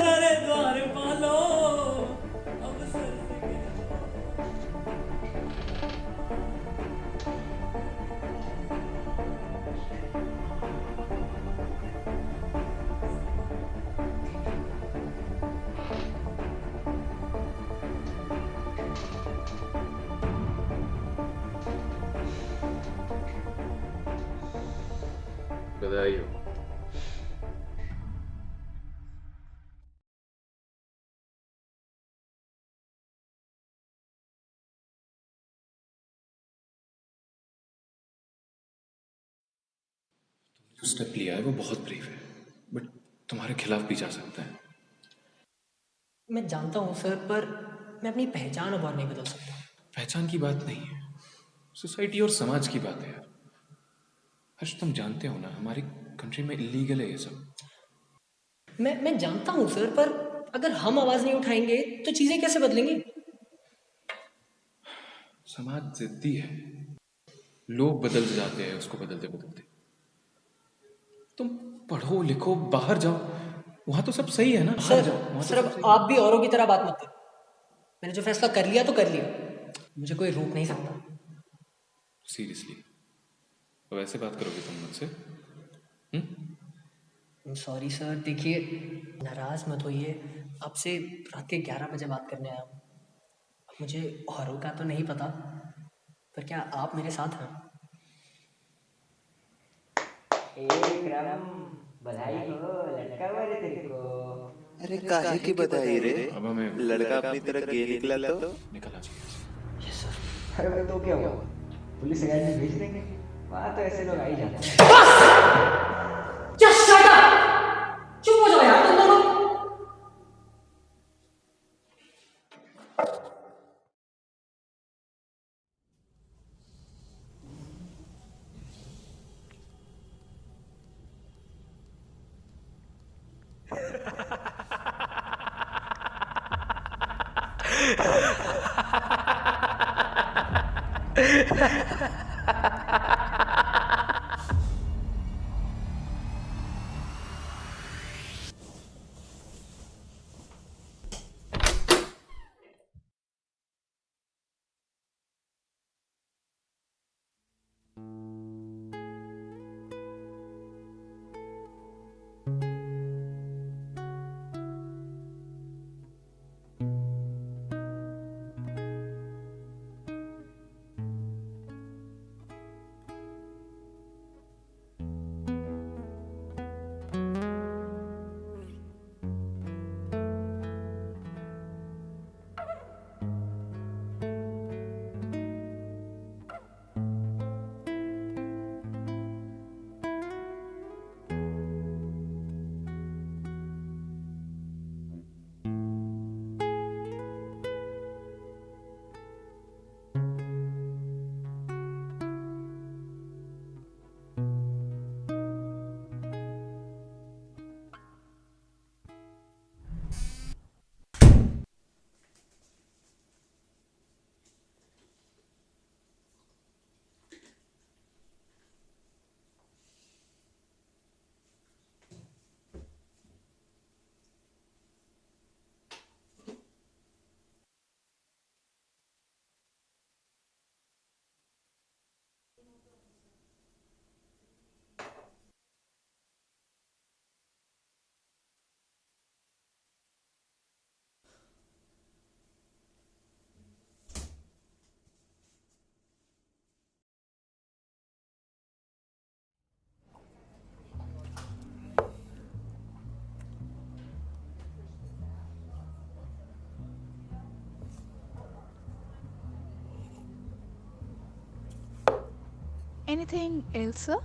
अरे द्वार पालो अवसर से बधाई हो। जो स्टेप लिया है वो बहुत ब्रीफ है, बट तुम्हारे खिलाफ भी जा सकता है। मैं जानता हूँ सर, पर मैं अपनी पहचान अब और नहीं बदल सकता। पहचान की बात नहीं है, सोसाइटी और समाज की बात है यार। हर्ष, तुम जानते हो ना, हमारी कंट्री में इलीगल है ये सब। मैं जानता हूँ सर, पर अगर हम आवाज नहीं उठाएंगे तो चीजें कैसे बदलेंगी? समाज जिद्दी है, लोग बदल जाते हैं उसको बदलते बदलते। तुम पढ़ो लिखो, बाहर जाओ, वहां तो सब सही है ना। बाहर जाओ, वहां तो सर सब अब सही आप भी औरों की तरह बात मत करो। मैंने जो फैसला कर लिया तो कर लिया, मुझे कोई रोक नहीं सकता। सीरियसली, अब ऐसे बात करोगे तुम मुझसे? सॉरी सर, देखिए नाराज मत होइए, आपसे रात के 11 बजे बात करने आया हूँ। अब मुझे औरों का तो नहीं पता, पर क्या आप मेरे साथ हैं? विक्रम, बधाई हो, लड़का हुआ रे तेरे को। अरे काहे की बधाई रे? अब हमें लड़का अपनी तरह गे निकला तो निकलना चाहिए। Yes sir. अरे भाई तो क्या हुआ, पुलिस अकेडमी भेज देंगे, वहाँ तो ऐसे लोग आ ही जाते हैं। Just shut up! चुप हो जाओ यार तुम दोनों। Anything else sir?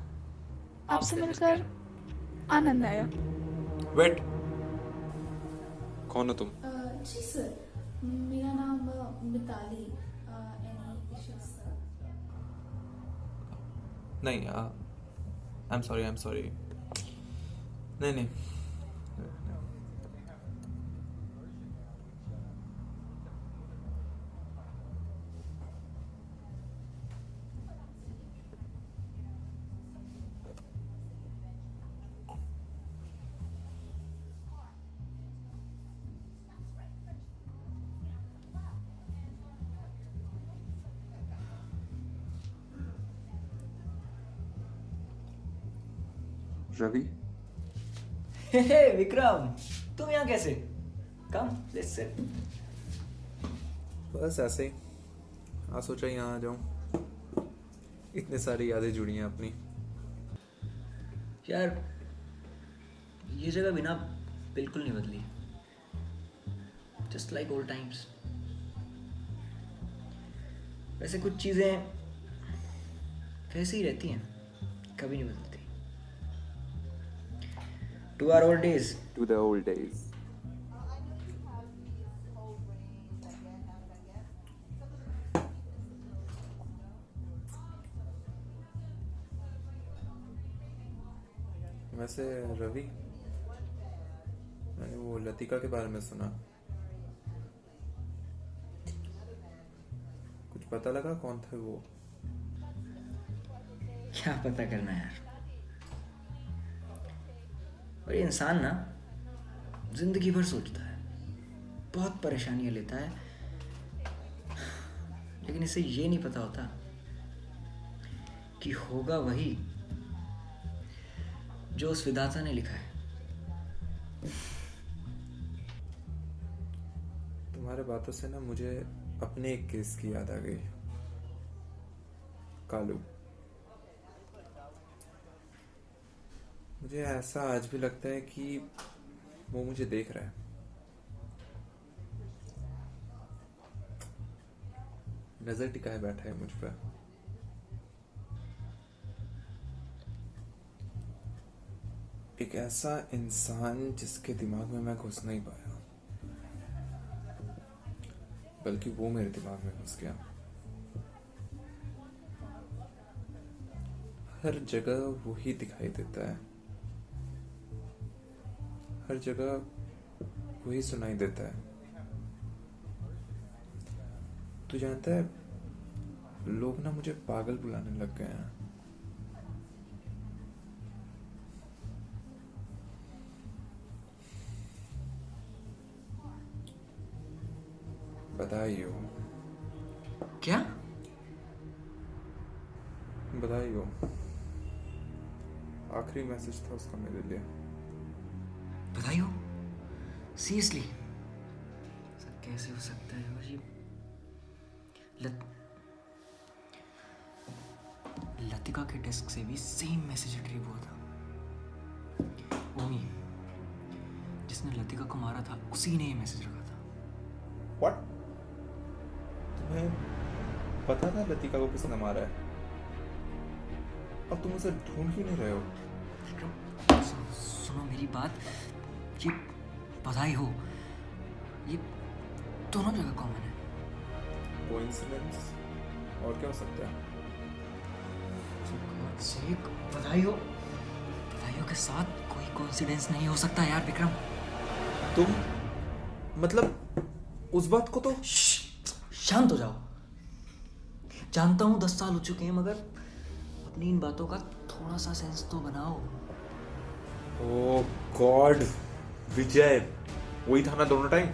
आपसे मिलकर आनंद आया। वेट, कौन हो तुम? जी सर, मेरा नाम मिताली। Any issues sir? नहीं, आई एम सॉरी। नहीं, रवि, हे विक्रम, तुम यहाँ कैसे? कम, लेट्स सिट। बस ऐसे ही आज सोचा यहाँ आ जाऊँ। इतने सारी यादें जुड़ी हैं अपनी। यार ये जगह भी ना बिल्कुल नहीं बदली, जस्ट लाइक ओल्ड टाइम्स। वैसे कुछ चीज़ें वैसे ही रहती हैं, कभी नहीं बदलती। To our old days. To the old days. वैसे रवि, मैंने वो लतिका के बारे में सुना, कुछ पता लगा कौन थे वो? क्या पता करना यार, और ये इंसान ना जिंदगी भर सोचता है, बहुत परेशानियां लेता है, लेकिन इसे ये नहीं पता होता कि होगा वही जो उस विधाता ने लिखा है। तुम्हारे बातों से ना मुझे अपने एक केस की याद आ गई। कालू, मुझे ऐसा आज भी लगता है कि वो मुझे देख रहा है। नजर टिकाए बैठा है मुझ पर। एक ऐसा इंसान जिसके दिमाग में मैं घुस नहीं पाया, बल्कि वो मेरे दिमाग में घुस गया। हर जगह वो ही दिखाई देता है, हर जगह वही सुनाई देता है। तू जानता है, लोग ना मुझे पागल बुलाने लग गए हैं। बधाई हो। क्या? बधाई हो। आखिरी मैसेज था उसका मेरे लिए। बधाई हो? सीरियसली? ऐसा कैसे हो सकता है? और ये लतिका के डेस्क से भी सेम मैसेज रिट्रीव हुआ था। वही जिसने लतिका को मारा था, उसी ने ये मैसेज रखा था। What? तुम्हें पता था लतिका को किसने मारा है? अब तुम उसे ढूंढ ही नहीं रहे हो। विक्रम, सुनो मेरी बात। ये बधाई हो, ये दोनों जगह कॉमन है। कोइंसिडेंस? और क्या हो सकता है? बधाइयों बधाइयों के साथ कोई कोइंसिडेंस नहीं हो सकता यार विक्रम। तुम मतलब उस बात को तो शांत हो जाओ। जानता हूँ 10 साल हो चुके हैं, मगर अपनी इन बातों का थोड़ा सा सेंस तो बनाओ। ओह गॉड, विजय वही था ना दोनों टाइम?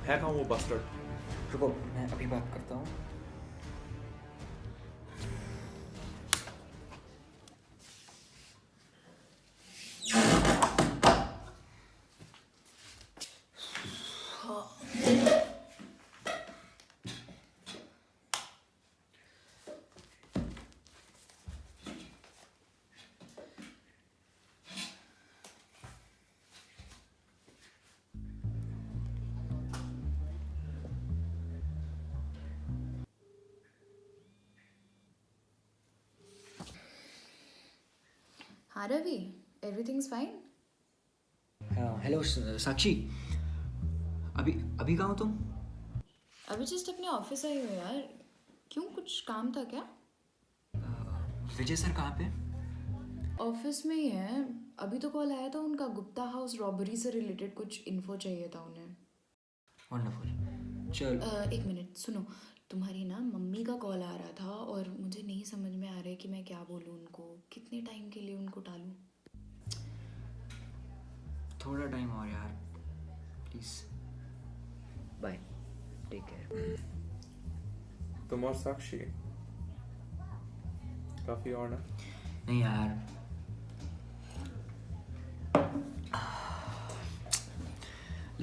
है कहाँ वो बस्टर्ड? रुको, मैं अभी बात करता हूँ। हाँ रवि, एवरीथिंग्स फाइन? हेलो साक्षी, अभी अभी कहाँ हो तुम? अभी जस्ट अपने ऑफिस आई हो यार। क्यों, कुछ काम था क्या? विजय सर कहाँ पे? ऑफिस में ही है। अभी तो कॉल आया था उनका, गुप्ता हाउस रॉबरी से रिलेटेड कुछ इन्फो चाहिए था उन्हें। वंडरफुल। चल एक मिनट सुनो, तुम्हारी ना मम्मी का कॉल आ रहा था और मुझे नहीं समझ में आ रहा है कि मैं क्या बोलूँ उनको, कितने टाइम के लिए उनको टालूँ। थोड़ा टाइम और यार, प्लीज। Bye, take care. तुम और साक्षी काफी और ना? नहीं यार,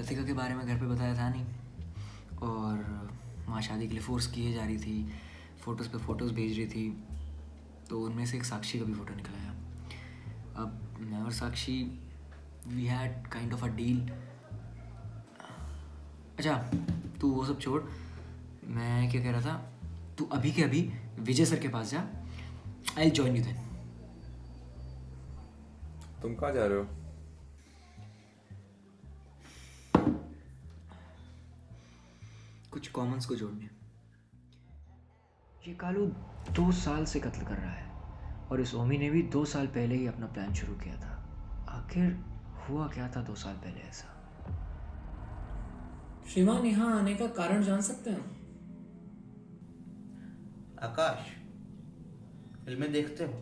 लतिका के बारे में घर पे बताया था नहीं, और माँ शादी के लिए फोर्स किए जा रही थी, फ़ोटोज़ पे फ़ोटोज़ भेज रही थी, तो उनमें से एक साक्षी का भी फ़ोटो निकल आया। अब मैं और Sakshi we had kind of a deal. अच्छा तू वो सब छोड़, मैं क्या कह रहा था, तू अभी के अभी विजय सर के पास जा, I will join you then. तुम कहाँ जा रहे हो? कुछ कॉमन्स को जोड़ने। ये कालू 2 साल से कत्ल कर रहा है, और इस ओमी ने भी 2 साल पहले ही अपना प्लान शुरू किया था। आखिर हुआ क्या था 2 साल पहले ऐसा? श्रीमान, यहाँ आने का कारण जान सकते हैं? आकाश, फिल्में देखते हो?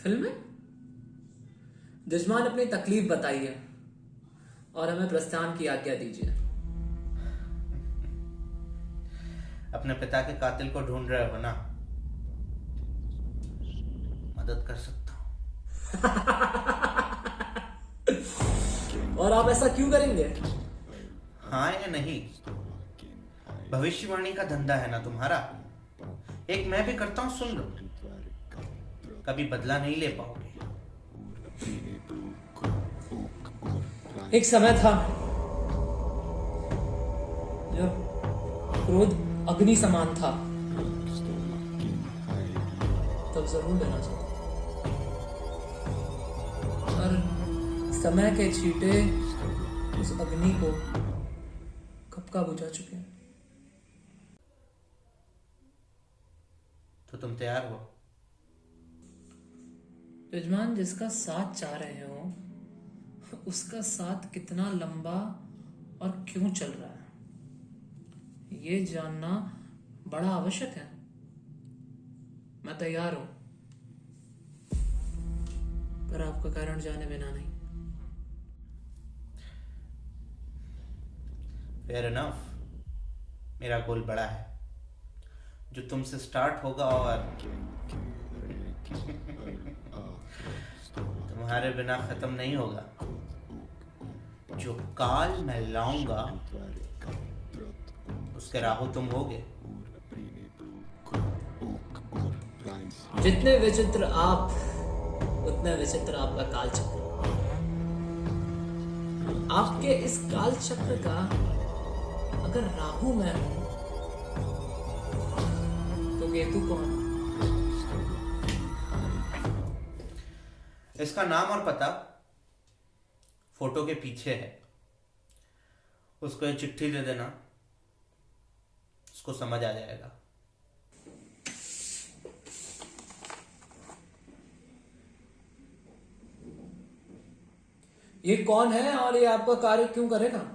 फिल्में? जजमान, अपनी तकलीफ बताइए और हमें प्रस्थान की आज्ञा दीजिए। अपने पिता के कातिल को ढूंढ रहे हो ना? मदद कर सकता हूं। और आप ऐसा क्यों करेंगे? हाँ या नहीं? भविष्यवाणी का धंधा है ना तुम्हारा? एक मैं भी करता हूं, सुन लो। कभी बदला नहीं ले पाओगे। एक समय था जब क्रोध अग्नि समान था, तब जरूर लेना चाहता, पर समय के छींटे उस अग्नि को कब का बुझा चुके हैं। तो तुम तैयार हो? यजमान, जिसका साथ चाह रहे हो उसका साथ कितना लंबा और क्यों चल रहा है, ये जानना बड़ा आवश्यक है। मैं तैयार हूं, पर आपका कारण जाने बिना नहीं। Fair enough. मेरा गोल बड़ा है, जो तुमसे स्टार्ट होगा और तुम्हारे बिना खत्म नहीं होगा। जो काल मैं लाऊंगा उसके राहु तुम होगे। जितने विचित्र आप, उतने विचित्र आपका काल चक्र। आपके इस काल चक्र का अगर राहु मैं हूं, तो केतु कौन? इसका नाम और पता फोटो के पीछे है। उसको ये चिट्ठी दे देना, उसको समझ आ जाएगा। ये कौन है और ये आपका कार्य क्यों करेगा?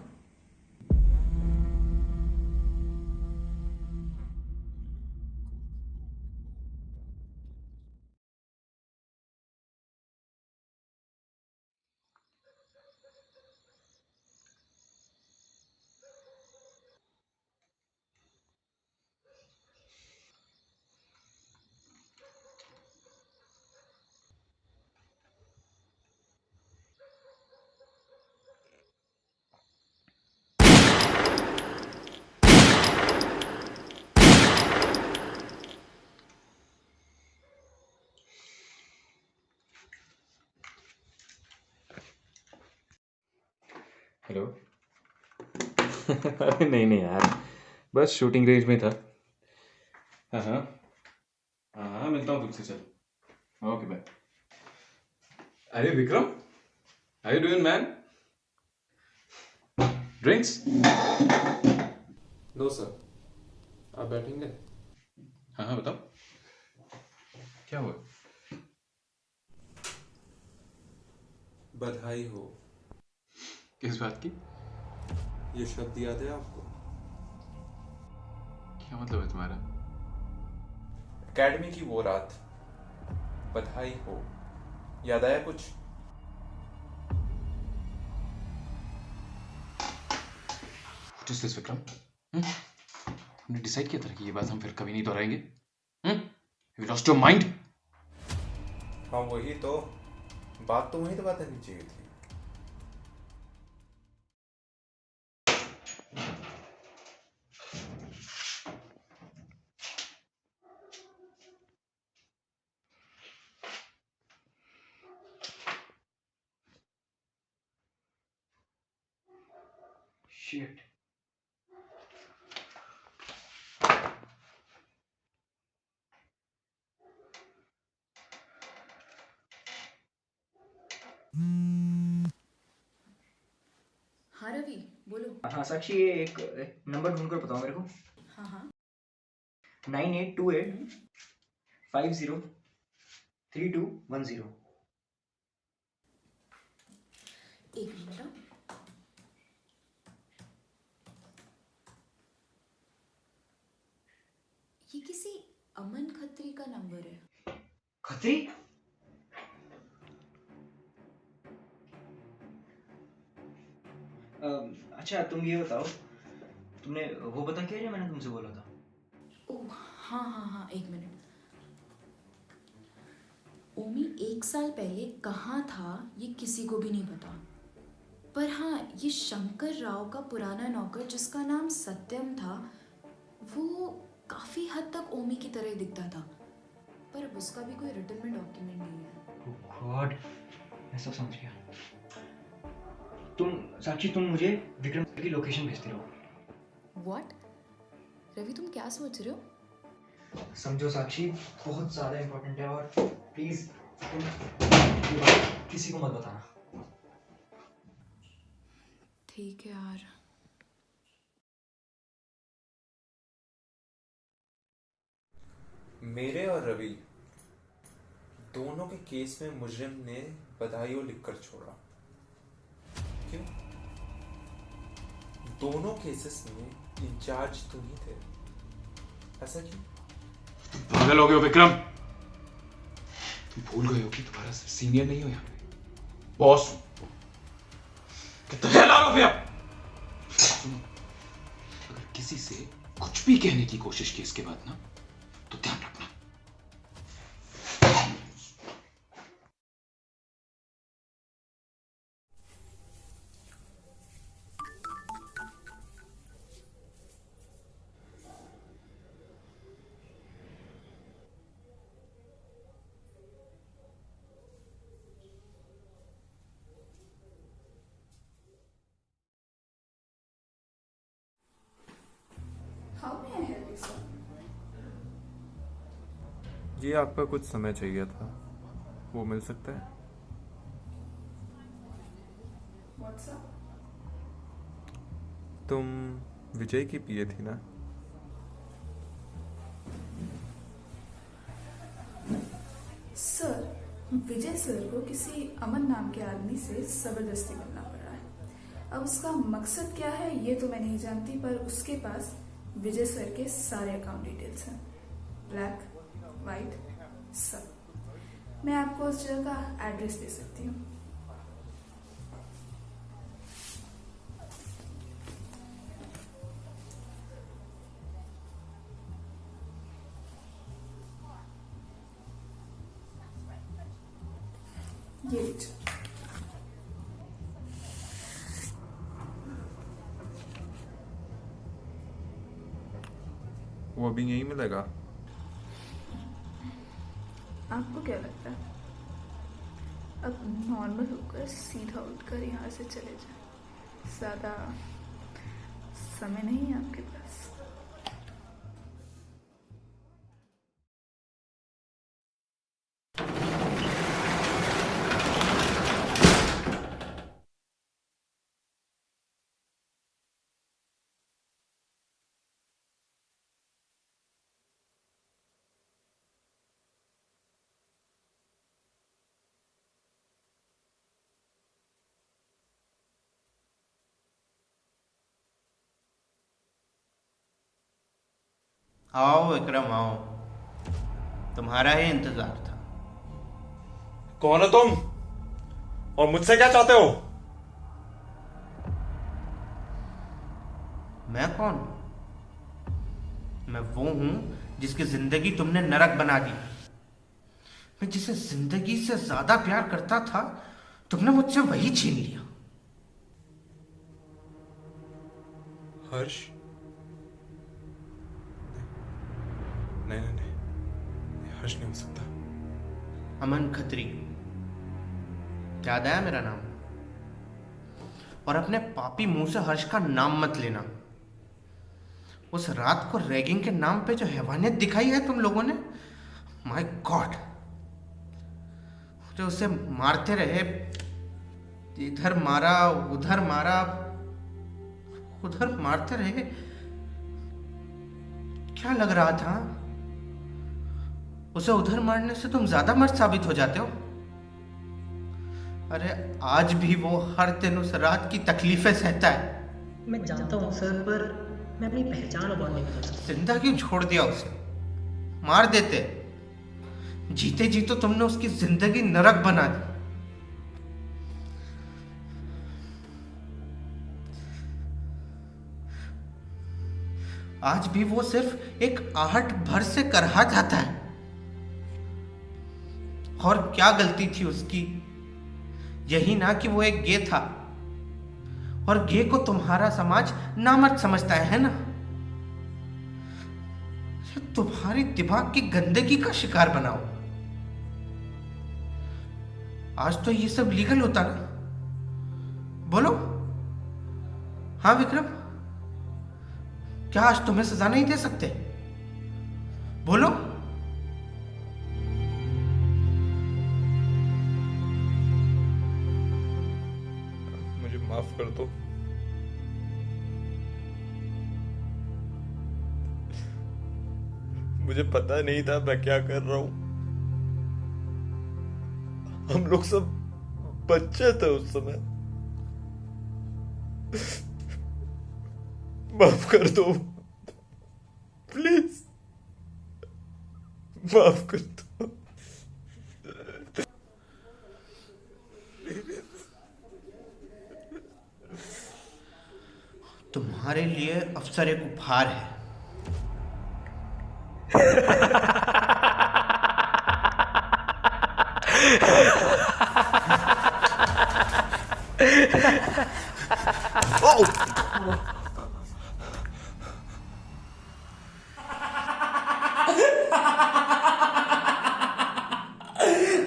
हेलो। अरे नहीं नहीं यार, बस शूटिंग रेंज में था। हाँ हाँ हाँ हाँ, मिलता हूँ तुमसे, चलो। Okay bye. अरे Vikram, how you doing man? Drinks? No sir, आप बैठेंगे? हाँ हाँ बताओ, क्या हुआ? बधाई हो। किस बात की? ये शब्द याद है आपको? क्या मतलब है तुम्हारा? एकेडमी की वो रात, बधाई हो, याद आया कुछ? What is this, Vikram? हमने डिसाइड किया था कि ये बात हम फिर कभी नहीं दोहराएंगे। Have you lost your mind? हाँ वही तो, बात तो वही तो बात करनी चाहिए थी। शिट। हाँ रवि, बोलो। हाँ साक्षी, ये एक नंबर ढूंढ कर बताओ मेरे को। हाँ हाँ 9828503210। एक मिनट हाँ। ये किसी अमन खत्री का नंबर है। खत्री? अच्छा तुम ये बताओ, तुमने वो पता किया जो मैंने तुमसे बोला था? ओह हाँ हाँ हाँ, एक मिनट। ओमी 1 साल पहले कहाँ था ये किसी को भी नहीं पता, पर हाँ ये शंकर राव का पुराना नौकर जिसका नाम सत्यम था, वो काफी हद तक ओमी की तरह ही दिखता था, पर अब उसका भी कोई रिटर्न में डॉक्यूमेंट नहीं है। गॉड, मैं सब समझ गया। तुम साक्षी, तुम मुझे विक्रम की लोकेशन भेजते रहो। व्हाट? रवि तुम क्या सोच रहे हो? समझो साक्षी, बहुत ज़्यादा इम्पोर्टेंट है, और प्लीज़ तुम ये बात किसी को मत बताना। ठीक है यार। मेरे और रवि दोनों के केस में मुजरिम ने बधाइयों लिखकर छोड़ा। क्यों? दोनों केसेस में इंचार्ज तुम ही थे। ऐसा क्यों? तुम पागल हो गए हो विक्रम। तुम भूल गए हो कि तुम्हारा सीनियर नहीं हो यहाँ पे, बॉस। कितना ख्याल हो गया। सुनो, अगर किसी से कुछ भी कहने की कोशिश की इसके बाद ना, तो ध्यान रखना। ये आपका कुछ समय चाहिए था, वो मिल सकता है? तुम विजय की पीए थी ना? सर, विजय सर को किसी अमन नाम के आदमी से जबरदस्ती मिलना पड़ा है। अब उसका मकसद क्या है ये तो मैं नहीं जानती, पर उसके पास विजय सर के सारे अकाउंट डिटेल्स हैं, ब्लैक वाइट सब। मैं आपको उस जगह का एड्रेस दे सकती हूँ। ये लीजिए। वो अभी यहीं मिलेगा? आपको क्या लगता है? अब नॉर्मल होकर सीधा उठकर यहाँ से चले जाए, ज़्यादा समय नहीं है आपके पास। आओ विक्रम आओ, तुम्हारा ही इंतजार था। कौन हो तुम और मुझसे क्या चाहते हो? मैं कौन? मैं वो हूं जिसकी जिंदगी तुमने नरक बना दी। मैं जिसे जिंदगी से ज्यादा प्यार करता था, तुमने मुझसे वही छीन लिया। हर्ष? नहीं नहीं नहीं, नहीं, हर्ष नहीं हो सकता। अमन खत्री, याद आया मेरा नाम? और अपने पापी मुंह से हर्ष का नाम मत लेना। उस रात को रैगिंग के नाम पे जो हैवानियत दिखाई है तुम लोगों ने, माय गॉड। जो उसे मारते रहे, इधर मारा उधर मारा, उधर मारते रहे, क्या लग रहा था? उसे उधर मारने से तुम ज्यादा मर्द साबित हो जाते हो। अरे आज भी वो हर दिन उस रात की तकलीफें सहता है। मैं जानता हूँ सर, पर मैं अपनी पहचान अब नहीं बदल सकता। जिंदा क्यों छोड़ दिया उसे? मार देते। जीते जी तो तुमने उसकी जिंदगी नरक बना दी। आज भी वो सिर्फ एक आहट भर से करहा जाता है। और क्या गलती थी उसकी? यही ना कि वो एक गे था, और गे को तुम्हारा समाज नामर्द समझता है ना? तुम्हारी दिमाग की गंदगी का शिकार बनाओ। आज तो ये सब लीगल होता ना? बोलो। हाँ विक्रम, क्या आज तुम्हें सजा नहीं दे सकते? बोलो। मुझे माफ कर दो। मुझे पता नहीं था मैं क्या कर रहा हूं। हम लोग सब बच्चे थे उस समय। माफ कर दो, प्लीज माफ कर दो। तुम्हारे लिए अफसर एक उपहार है।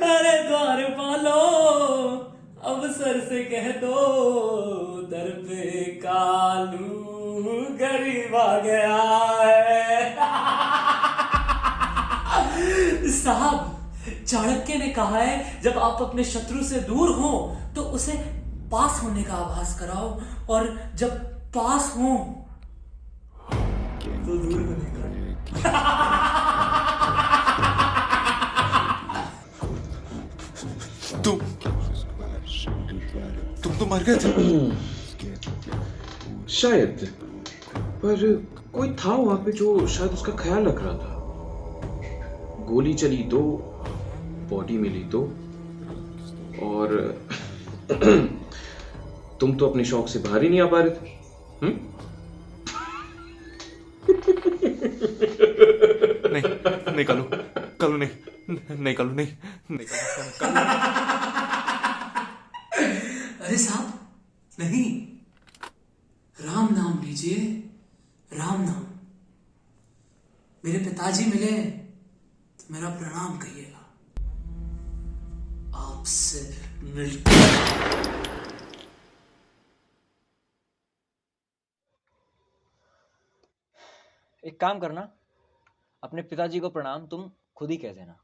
अरे द्वार पालो, अवसर से कह दो, दर पे कालू गरीब आ गया है। साहब, चाणक्य ने कहा है जब आप अपने शत्रु से दूर हो तो उसे पास होने का आभास कराओ, और जब पास हो तो दूर होने का। तुम तो मर गए थे। शायद, पर कोई था वहां पे जो शायद उसका ख्याल रख रहा था। गोली चली तो, बॉडी मिली तो, और तुम तो अपने शौक से बाहर ही नहीं आ पा रहे थे। नहीं कालू, कालू नहीं कालू, नहीं कालू। अरे साहब, नहीं, राम नाम लीजिए, राम नाम। मेरे पिताजी मिले तो मेरा प्रणाम कहिएगा। आपसे मिलकर एक काम करना, अपने पिताजी को प्रणाम तुम खुद ही कह देना।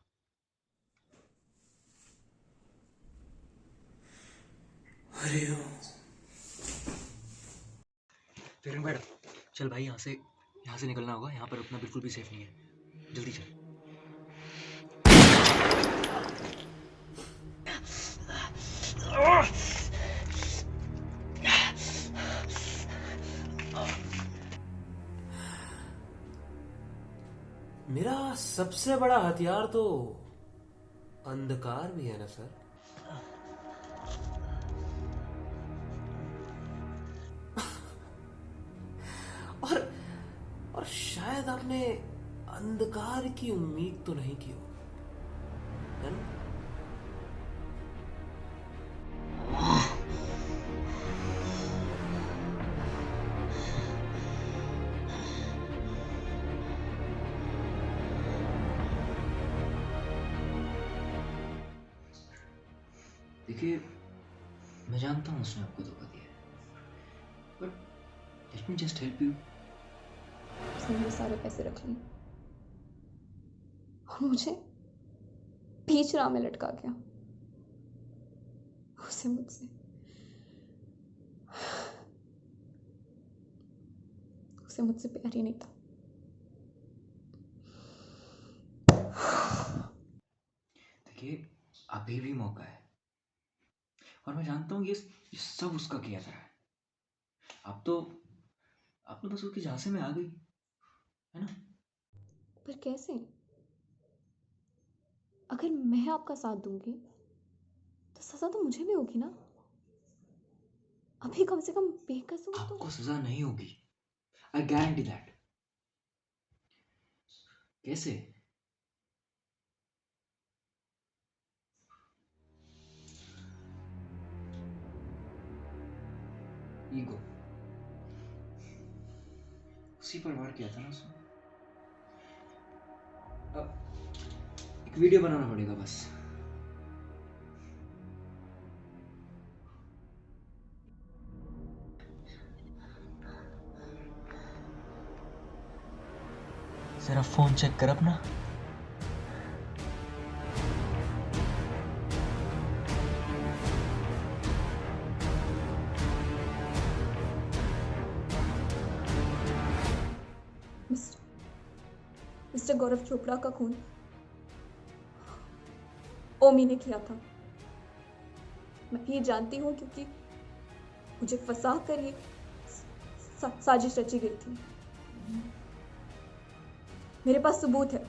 अरे फिर मैडम, चल भाई, यहाँ से निकलना होगा। यहाँ पर उतना बिल्कुल भी सेफ नहीं है। जल्दी चल। मेरा सबसे बड़ा हथियार तो अंधकार भी है ना सर। और शायद आपने अंधकार की उम्मीद तो नहीं की हो, है ना? देखिए, मैं जानता हूँ उसने आपको धोखा दिया है, let me just help you. उसने मेरे सारे पैसे रख लिए और मुझे बीच राह में लटका गया। उसे मुझसे उसे मुझसे प्यार ही नहीं था। देखिए, अभी भी मौका है और मैं जानता हूँ ये सब उसका किया था। अब तो बस उसके झांसे में आ गई, है ना? पर कैसे? अगर मैं आपका साथ दूंगी तो सजा तो मुझे भी होगी ना। अभी कम से कम बेकसूर तो। आपको सजा नहीं होगी, आई गारंटी दैट। कैसे? ईगो, उसी पर वार किया था ना उसने। अब एक वीडियो बनाना पड़ेगा बस। जरा फोन चेक कर अपना। मिस्टर गौरव चोपड़ा का खून ओमी ने किया था। मैं ये जानती हूँ क्योंकि मुझे फंसा कर ये साजिश रची गई थी। मेरे पास सबूत है।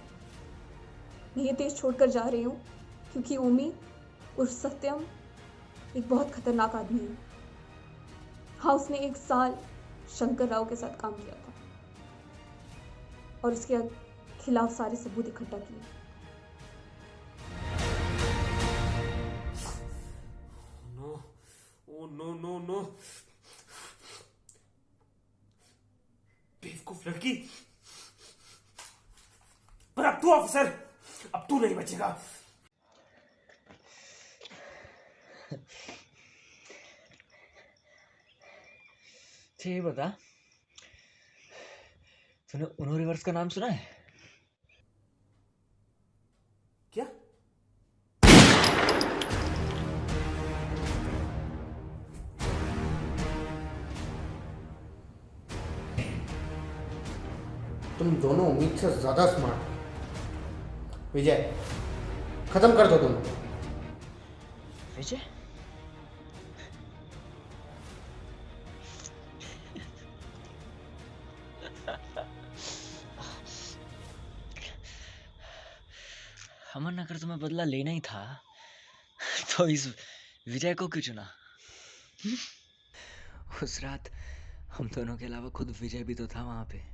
मैं ये देश छोड़कर जा रही हूँ क्योंकि ओमी उर्फ सत्यम एक बहुत खतरनाक आदमी है। हाँ, उसने 1 साल शंकर राव के साथ काम किया था और उसके खिलाफ सारे सबूत इकट्ठा किए। No, oh no no no, बेवकूफ लड़की। पर अब तू ऑफिसर, अब तू नहीं बचेगा। अच्छा ये बता, तूने उनो रिवर्स का नाम सुना है? क्या? तुम दोनों उम्मीद से ज्यादा स्मार्ट हो। विजय, खत्म कर दो दोनों। विजय? अमन, अगर तुम्हें बदला लेना ही था तो इस विजय को क्यों चुना? उस रात हम दोनों के अलावा खुद विजय भी तो था वहां पे।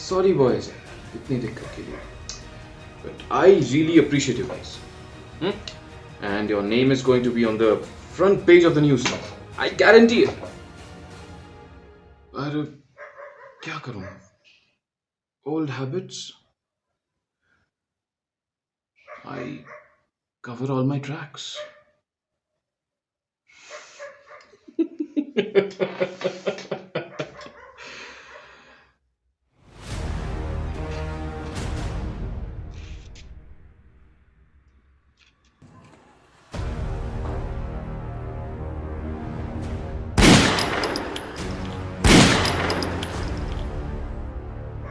Sorry boys, इतनी दिक्कत के लिए. But I really appreciate you guys. And your name is going to be on the front page of the news. I guarantee it. पर क्या करूं? Old habits. I cover all my tracks.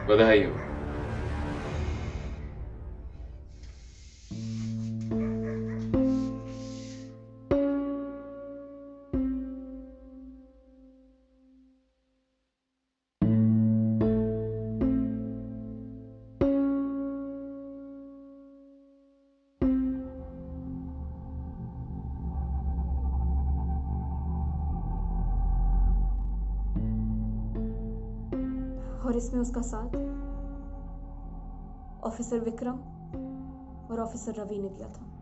बधाई हो. और इसमें उसका साथ ऑफिसर विक्रम और ऑफिसर रवि ने दिया था।